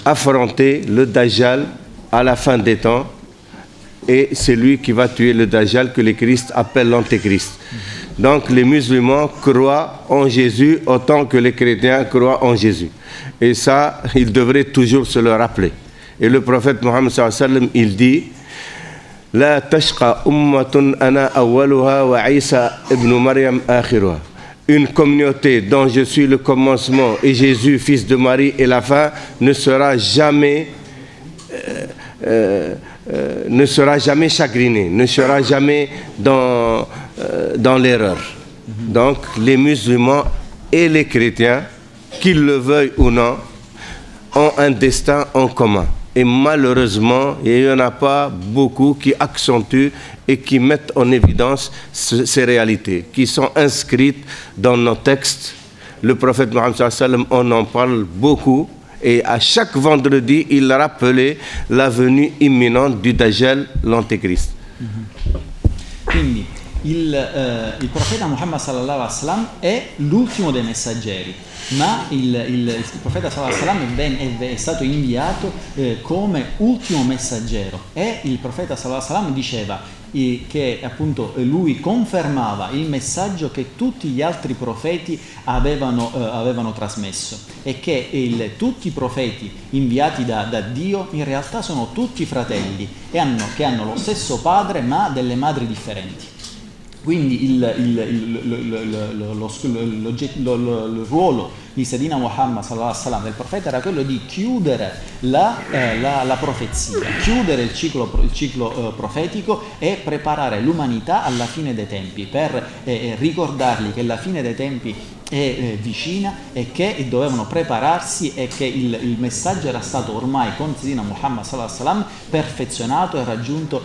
affronter le Dajjal à la fin des temps, et c'est lui qui va tuer le Dajjal que les Christ appellent l'Antéchrist. Donc les musulmans croient en Jésus autant que les chrétiens croient en Jésus. Et ça, ils devraient toujours se le rappeler. Et le prophète Mohammed sallallahu alayhi wa sallam, il dit: La tashqa ummatun ana awwaluha wa Isa ibn Maryam akhiruha. Une communauté dont je suis le commencement et Jésus, fils de Marie, est la fin, ne sera jamais chagrinée, ne sera jamais dans l'erreur. Donc les musulmans et les chrétiens, qu'ils le veuillent ou non, ont un destin en commun. Et malheureusement, il n'y en a pas beaucoup qui accentuent et qui mettent en évidence ces réalités, qui sont inscrites dans nos textes. Le prophète Mohammed sallallahu alayhi wa sallam, on en parle beaucoup, et à chaque vendredi, il rappelait la venue imminente du Dajjal, l'Antéchrist. Quindi il profeta Muhammad sallallahu alaihi wasallam è l'ultimo dei messaggeri, ma il profeta sallallahu alaihi wasallam è stato inviato come ultimo messaggero, e il profeta sallallahu alaihi wasallam diceva che appunto lui confermava il messaggio che tutti gli altri profeti avevano trasmesso, e che tutti i profeti inviati da Dio in realtà sono tutti fratelli e che hanno lo stesso padre ma delle madri differenti. Quindi il ruolo di Sayyidina Muhammad sallallahu alaihi wasallam, del profeta, era quello di chiudere la profezia, chiudere il ciclo profetico e preparare l'umanità alla fine dei tempi, per ricordargli che la fine dei tempi è vicina e che dovevano prepararsi, e che il messaggio era stato ormai con Sayyidina Muhammad sallallahu alaihi wasallam perfezionato e raggiunto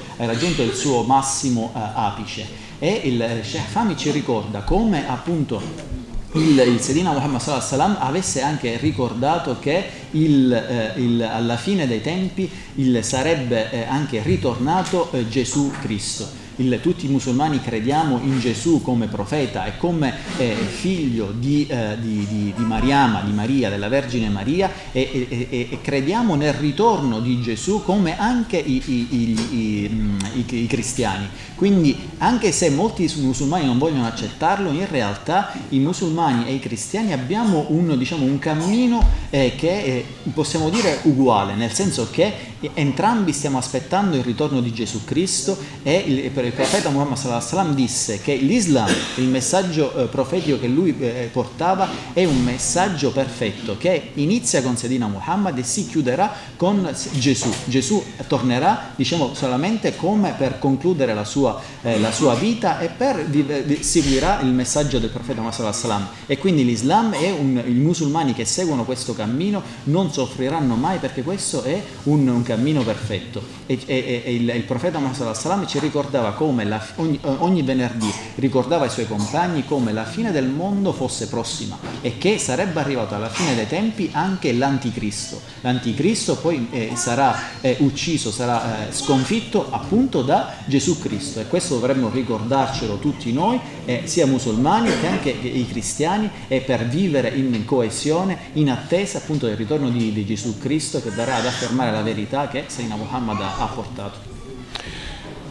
il suo massimo apice. E il Sheikh Fahmy ci ricorda come appunto il Sayyidina Muhammad sallallahu alaihi wasallam avesse anche ricordato che alla fine dei tempi sarebbe anche ritornato Gesù Cristo. Tutti i musulmani crediamo in Gesù come profeta e come figlio di Mariama, di Maria, della Vergine Maria, e crediamo nel ritorno di Gesù come anche i cristiani. Quindi anche se molti musulmani non vogliono accettarlo, in realtà i musulmani e i cristiani abbiamo un cammino che possiamo dire uguale, nel senso che entrambi stiamo aspettando il ritorno di Gesù Cristo, e il profeta Muhammad sallallahu alaihi wasallam disse che l'Islam, il messaggio profetico che lui portava, è un messaggio perfetto che inizia con Sayyidina Muhammad e si chiuderà con Gesù. Gesù tornerà, solamente come per concludere la sua vita, e seguirà il messaggio del profeta Muhammad sallallahu alaihi wasallam. E quindi l'Islam i musulmani che seguono questo cammino non soffriranno mai, perché questo è un cammino perfetto. E il profeta Muhammad sallallahu alaihi wasallam ci ricordava come ogni venerdì ricordava ai suoi compagni come la fine del mondo fosse prossima e che sarebbe arrivato alla fine dei tempi anche l'anticristo. L'anticristo poi sarà ucciso, sarà sconfitto appunto da Gesù Cristo, e questo dovremmo ricordarcelo tutti noi, sia musulmani che anche i cristiani, e per vivere in coesione, in attesa appunto del ritorno di Gesù Cristo, che darà ad affermare la verità che Sayyidina Muhammad ha portato.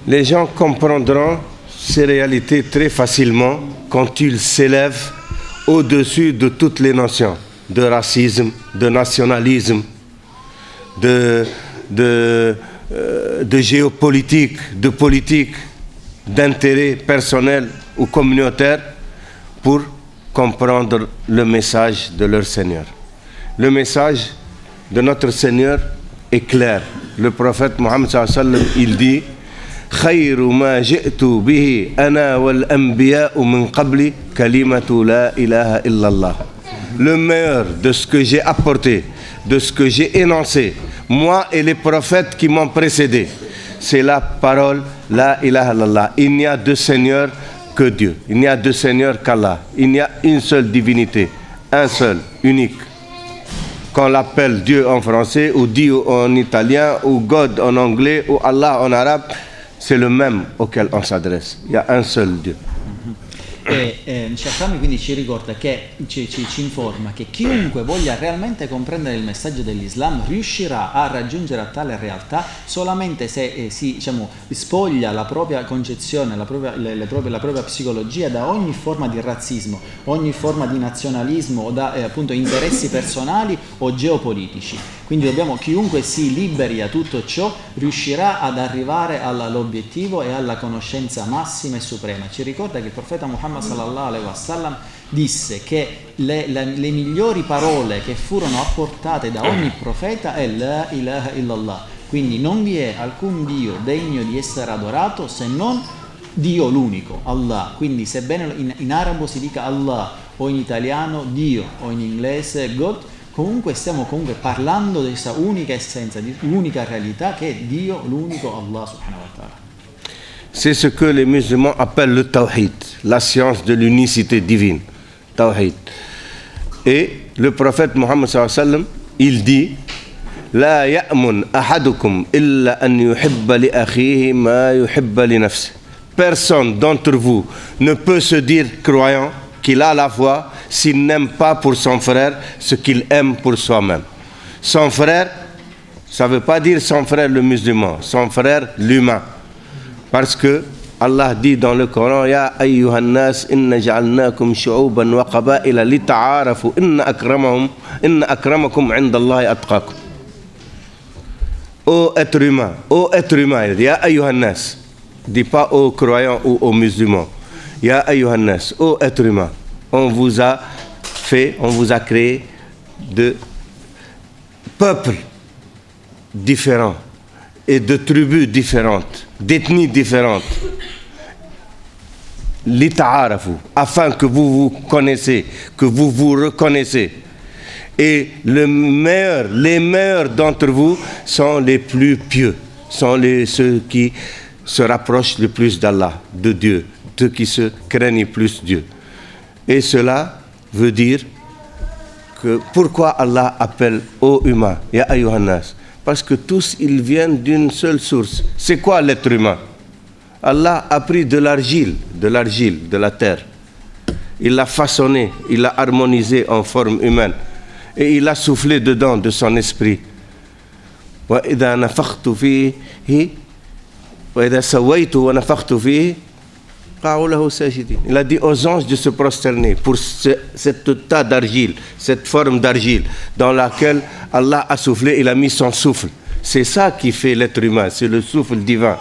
Les gens comprendront ces réalités très facilement quand ils s'élèvent au-dessus de toutes les notions de racisme, de nationalisme, de géopolitique, de politique, d'intérêt personnel ou communautaire, pour comprendre le message de leur Seigneur. Le message de notre Seigneur est clair. Le prophète Mohammed sallallahu alayhi wa sallam, il dit: خير ما جئت به أنا والأنبياء من قبلي كلمة لا إله إلا الله. Le meilleur de ce que j'ai apporté, de ce que j'ai énoncé, moi et les prophètes qui m'ont précédé, c'est la parole La ilaha illallah. Il n'y a de Seigneur que Dieu. Il n'y a de Seigneur qu'Allah. Il n'y a une seule divinité, un seul, unique. Qu'on l'appelle Dieu en français, ou Dio en italien, ou God en anglais, ou Allah en arabe, c'est le même auquel on s'adresse. Il y a un seul Dieu. Sheikh Fahmy quindi ci ricorda che ci informa che chiunque voglia realmente comprendere il messaggio dell'Islam riuscirà a raggiungere a tale realtà solamente se si spoglia la propria concezione, la propria psicologia da ogni forma di razzismo, ogni forma di nazionalismo o da appunto interessi personali o geopolitici. Quindi chiunque si liberi da tutto ciò riuscirà ad arrivare all'obiettivo e alla conoscenza massima e suprema. Ci ricorda che il profeta Muhammad sallallahu alaihi wasallam disse che le migliori parole che furono apportate da ogni profeta è La ilaha illallah. Quindi non vi è alcun Dio degno di essere adorato se non Dio l'unico, Allah. Quindi sebbene in arabo si dica Allah, o in italiano Dio, o in inglese God, comunque stiamo parlando di questa unica essenza, di unica realtà che è Dio l'unico, Allah subhanahu wa ta'ala. C'est ce que les musulmans appellent le tawhid, la science de l'unicité divine, tawhid. Et le prophète Mohammed sallallahu alayhi wa sallam, il dit: La ya'mun ahadukum illa an yuhibba li akhihi ma yuhibba li nafsi. Personne d'entre vous ne peut se dire croyant qu'il a la foi s'il n'aime pas pour son frère ce qu'il aime pour soi-même. Son frère, ça ne veut pas dire son frère le musulman, son frère l'humain. Parce que Allah dit dans le Coran: Ya ayyuhan nas inna ja'alnakum shu'uban wa qaba'ila lita'arafu inna akramakum 'inda Allahi atqakum. Ô être humain, il dit Ya ayyuhan nas. Dit pas aux croyants ou aux musulmans. Ya ayyuhan nas, ô être humain, on vous a créé de peuples différents et de tribus différentes, d'ethnies différentes. Lita'arafu, afin que vous vous connaissez, que vous vous reconnaissez. Et les meilleurs d'entre vous sont les plus pieux, sont ceux qui se rapprochent le plus d'Allah, de Dieu, ceux qui se craignent plus Dieu. Et cela veut dire que pourquoi Allah appelle ô humains, ya ayyuhan nas? Parce que tous ils viennent d'une seule source. C'est quoi l'être humain? Allah a pris de l'argile, de la terre. Il l'a façonné, il l'a harmonisé en forme humaine. Et il a soufflé dedans de son esprit. وَإِذَا نَفَخْتُ فِيهِ وَإِذَا سَوَيْتُ وَنَفَخْتُ فِيهِ قَعُوا لَهُ سَاجِدِينَ. Il a dit aux anges de se prosterner pour cette tas d'argile, cette forme d'argile dans laquelle Allah a soufflé, il a mis son souffle. C'est ça qui fait l'être humain, c'est le souffle divin.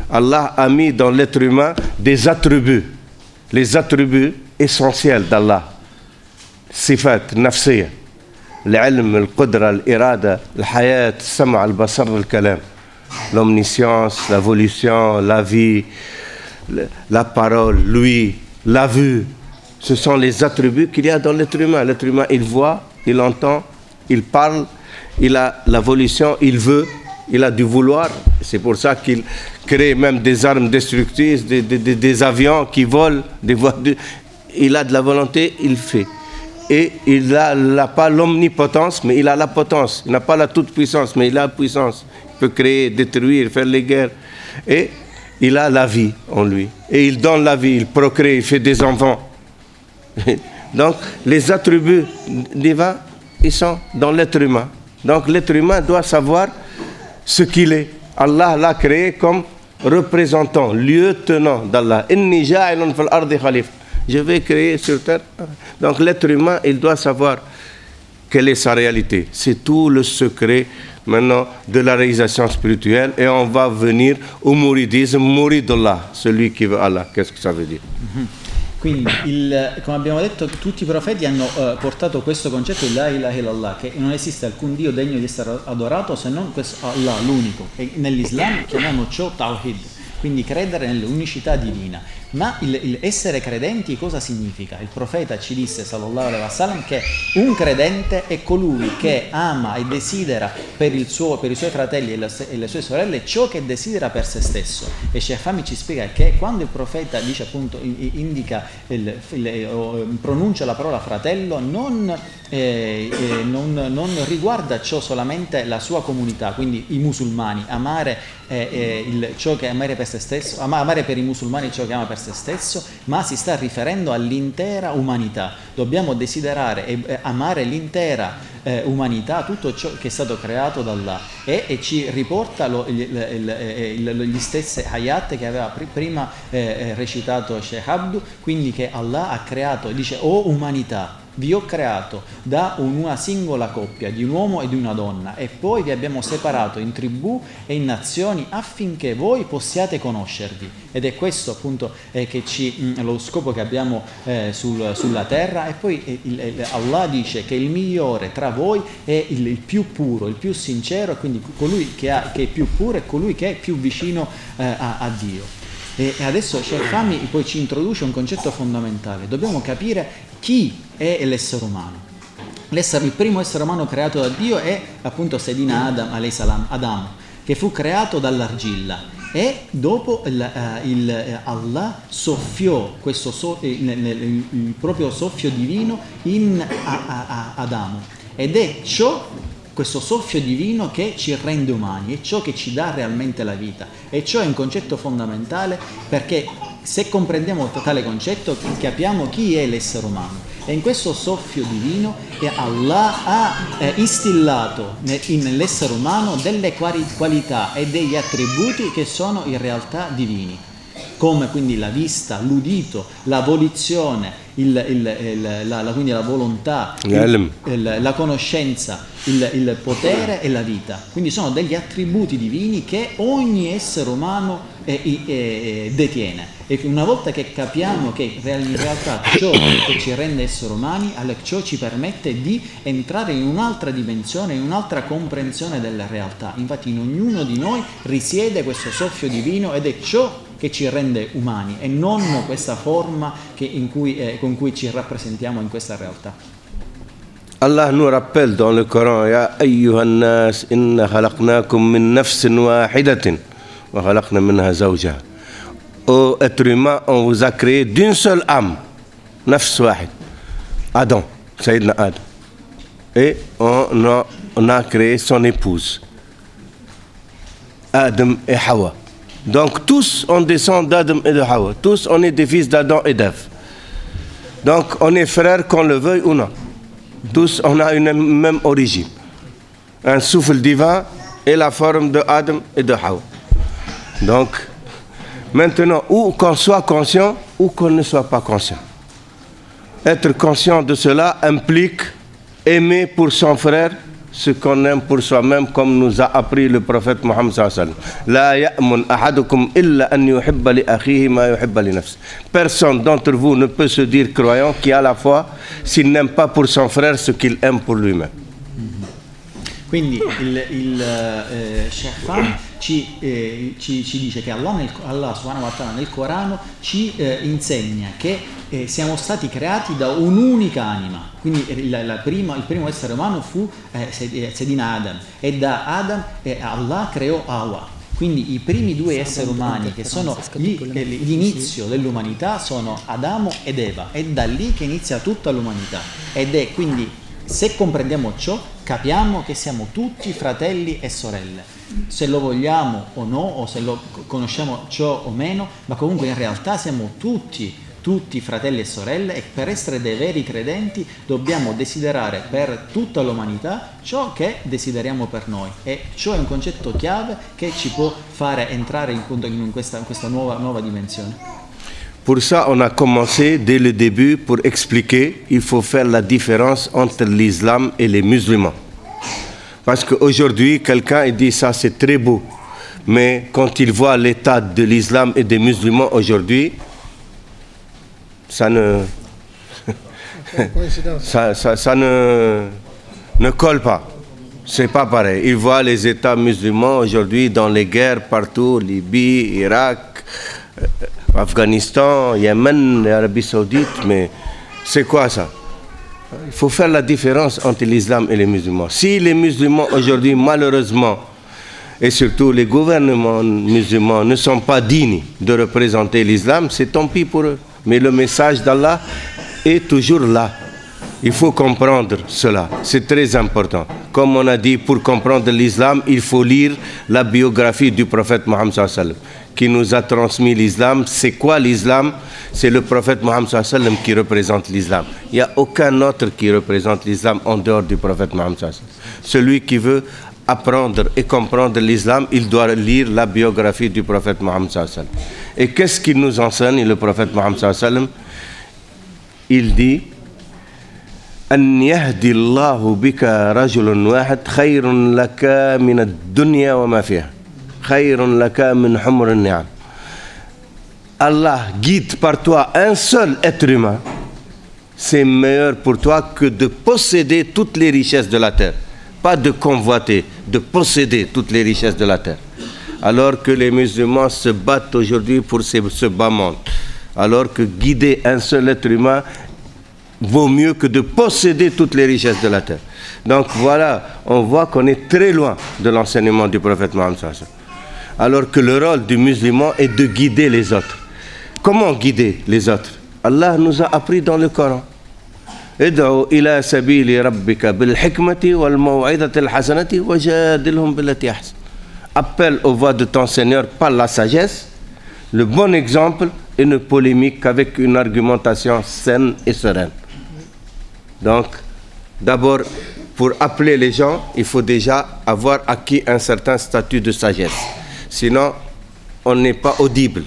Allah a mis dans l'être humain des attributs, les attributs essentiels d'Allah. Sifat, nafsiyya. العلم القدرة الإرادة الحياة السمع البصر الكلام l'omniscience, la volition, la vie, la parole, l'ouïe, la vue. Ce sont les attributs qu'il y a dans l'être humain. L'être humain, il voit, il entend, il parle, il a la volition, il veut, il a du vouloir. C'est pour ça qu'il crée même des armes destructrices, des avions qui volent, des voitures. Il a de la volonté, il fait. Et il n'a pas l'omnipotence, mais il a la potence. Il n'a pas la toute-puissance, mais il a la puissance. Il peut créer, détruire, faire les guerres. Et il a la vie en lui. Et il donne la vie, il procrée, il fait des enfants. Donc, les attributs divins, ils sont dans l'être humain. Donc, l'être humain doit savoir ce qu'il est. Allah l'a créé comme représentant, lieutenant d'Allah. Inni ja'ilun fil ardi khalifa. Je vais créer sur terre. Donc l'être humain, il doit savoir quelle est sa réalité. C'est tout le secret maintenant de la réalisation spirituelle. Et on va venir au mouridisme, mouridullah, celui qui veut Allah. Qu'est-ce que ça veut dire? Quindi, come abbiamo detto, tutti i profeti hanno portato questo concetto di la ilaha illallah, che non esiste alcun Dio degno di essere adorato se non questo Allah, l'unico. E nell'Islam chiamiamo ciò Tawhid, quindi credere nell'unicità divina. Ma il essere credenti cosa significa? Il profeta ci disse, sallallahu alaihi wasallam, che un credente è colui che ama e desidera per i suoi fratelli e le sue sorelle ciò che desidera per se stesso. E Sheikh Fahmy ci spiega che quando il profeta dice appunto, indica, pronuncia la parola fratello, non riguarda ciò solamente la sua comunità, quindi i musulmani, amare ciò che amare per se stesso, amare per i musulmani ciò che ama per se stesso, ma si sta riferendo all'intera umanità. Dobbiamo desiderare e amare l'intera umanità, tutto ciò che è stato creato da Allah, e ci riporta gli stessi ayat che aveva prima recitato Sheikh Abdu, quindi che Allah ha creato, dice: o umanità, vi ho creato da una singola coppia di un uomo e di una donna, e poi vi abbiamo separato in tribù e in nazioni affinché voi possiate conoscervi. Ed è questo appunto lo scopo che abbiamo sulla terra. E poi Allah dice che il migliore tra voi è il più puro, il più sincero, e quindi colui che è più puro è colui che è più vicino a Dio. E adesso Sheikh Fahmy poi ci introduce un concetto fondamentale. Dobbiamo capire chi è l'essere umano. Il primo essere umano creato da Dio è appunto Sayyidina Adam alayhi salam, Adamo, che fu creato dall'argilla, e dopo Allah soffiò il proprio soffio divino in Adamo, ed è questo soffio divino che ci rende umani, è ciò che ci dà realmente la vita. E ciò è un concetto fondamentale, perché se comprendiamo tale concetto capiamo chi è l'essere umano. E in questo soffio divino Allah ha instillato nell'essere umano delle qualità e degli attributi che sono in realtà divini. come quindi la vista, l'udito, la volizione, quindi la volontà, la conoscenza, il potere e la vita. Quindi sono degli attributi divini che ogni essere umano detiene. E una volta che capiamo che in realtà ciò che ci rende esseri umani, ciò ci permette di entrare in un'altra dimensione, in un'altra comprensione della realtà. Infatti in ognuno di noi risiede questo soffio divino ed è ciò che ci rende umani e non questa forma con cui ci rappresentiamo in questa realtà. Allah nous rappelle dans le Coran: Ya ayyuhan nas inna khalaqnakum min nafsin wahidatin wa khalaqna minha zawjaha. Ô être humain, on vous a créé d'une seule âme, nafs wahid, Adam, Sayyidina Adam. Et on a créé son épouse, Adam et Hawa. Donc tous on descend d'Adam et de Hawa, tous on est des fils d'Adam et d'Ève. Donc on est frères qu'on le veuille ou non. Tous on a une même origine, un souffle divin et la forme de Adam et de Hawa. Donc maintenant, ou qu'on soit conscient ou qu'on ne soit pas conscient. Être conscient de cela implique aimer pour son frère ce qu'on aime pour soi-même, comme nous a appris le prophète Mohammed sallallahu alayhi wa sallam. Personne d'entre vous ne peut se dire croyant qui a la foi s'il n'aime pas pour son frère ce qu'il aime pour lui-même. Quindi il Sheikh Fahmy ci dice che Allah subhanahu wa ta'ala nel Corano ci insegna che siamo stati creati da un'unica anima. Quindi il primo essere umano fu Sayyidina Adam, e da Adam Allah creò Hawa. Quindi i primi due esseri umani che sono l'inizio dell'umanità sono Adamo ed Eva, è da lì che inizia tutta l'umanità. Ed è quindi, se comprendiamo ciò, capiamo che siamo tutti fratelli e sorelle, se lo vogliamo o no, o se lo conosciamo ciò o meno, ma comunque in realtà siamo tutti fratelli e sorelle, e per essere dei veri credenti dobbiamo desiderare per tutta l'umanità ciò che desideriamo per noi, e ciò è un concetto chiave che ci può fare entrare in questa nuova dimensione. Pour ça, on a commencé dès le début pour expliquer qu'il faut faire la différence entre l'islam et les musulmans. Parce qu'aujourd'hui, quelqu'un dit ça c'est très beau, mais quand il voit l'état de l'islam et des musulmans aujourd'hui, ça ne colle pas. C'est pas pareil. Il voit les États musulmans aujourd'hui dans les guerres partout, Libye, Irak, Afghanistan, Yémen, Arabie Saoudite, mais c'est quoi ça? Il faut faire la différence entre l'islam et les musulmans. Si les musulmans aujourd'hui, malheureusement, et surtout les gouvernements musulmans ne sont pas dignes de représenter l'islam, c'est tant pis pour eux. Mais le message d'Allah est toujours là. Il faut comprendre cela, c'est très important. Comme on a dit, pour comprendre l'islam, il faut lire la biographie du prophète Mohammed sallallahu alayhi wa sallam, qui nous a transmis l'islam. C'est quoi l'islam? C'est le prophète Mohammed sallallahu alayhi wa sallam qui représente l'islam. Il n'y a aucun autre qui représente l'islam en dehors du prophète Mohammed sallallahu alayhi wa sallam. Celui qui veut apprendre et comprendre l'islam, il doit lire la biographie du prophète Mohammed sallallahu alayhi wa sallam. Et qu'est-ce qu'il nous enseigne, le prophète Mohammed sallallahu alayhi wa sallam? Il dit: أن يهدي الله بك رجل واحد خير لك من الدنيا وما فيها خير لك من حمر النعم. Allah guide par toi un seul être humain, c'est meilleur pour toi que de posséder toutes les richesses de la terre. Pas de convoiter, de posséder toutes les richesses de la terre. Alors que les musulmans se battent aujourd'hui pour ce bas monde. Alors que guider un seul être humain vaut mieux que de posséder toutes les richesses de la terre. Donc voilà, on voit qu'on est très loin de l'enseignement du prophète Mohammed sallallahu alayhi wa sallam. Alors que le rôle du musulman est de guider les autres. Comment guider les autres? Allah nous a appris dans le Coran: Id'u ila sabili rabbika bil hikmati wal maw'idati al hasanati wajadilhum billati ahsan. Appelle aux voies de ton Seigneur par la sagesse, le bon exemple, et ne polémique qu'avec une argumentation saine et sereine. Donc, d'abord, pour appeler les gens, il faut déjà avoir acquis un certain statut de sagesse. Sinon, on n'est pas audible.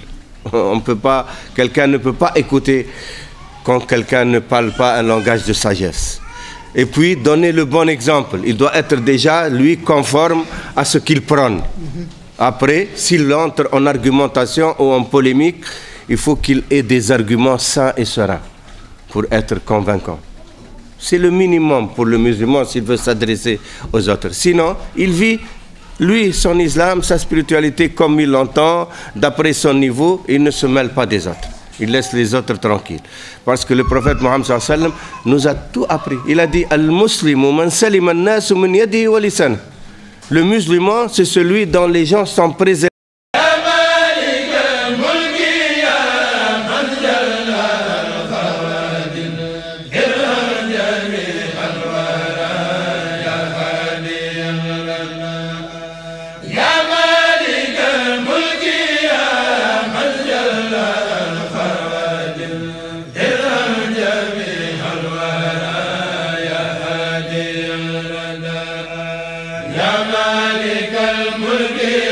Quelqu'un ne peut pas écouter quand quelqu'un ne parle pas un langage de sagesse. Et puis, donner le bon exemple. Il doit être déjà, lui, conforme à ce qu'il prône. Après, s'il entre en argumentation ou en polémique, il faut qu'il ait des arguments sains et sereins pour être convaincant. C'est le minimum pour le musulman s'il veut s'adresser aux autres. Sinon, il vit, lui, son islam, sa spiritualité comme il l'entend, d'après son niveau, il ne se mêle pas des autres. Il laisse les autres tranquilles. Parce que le prophète Mohammed sallallahu alayhi wa sallam nous a tout appris. Il a dit « Al-Muslimu man salima an-nasu min yadihi wa lisanihi » Le musulman, c'est celui dont les gens sont préservés. يا مالك الملك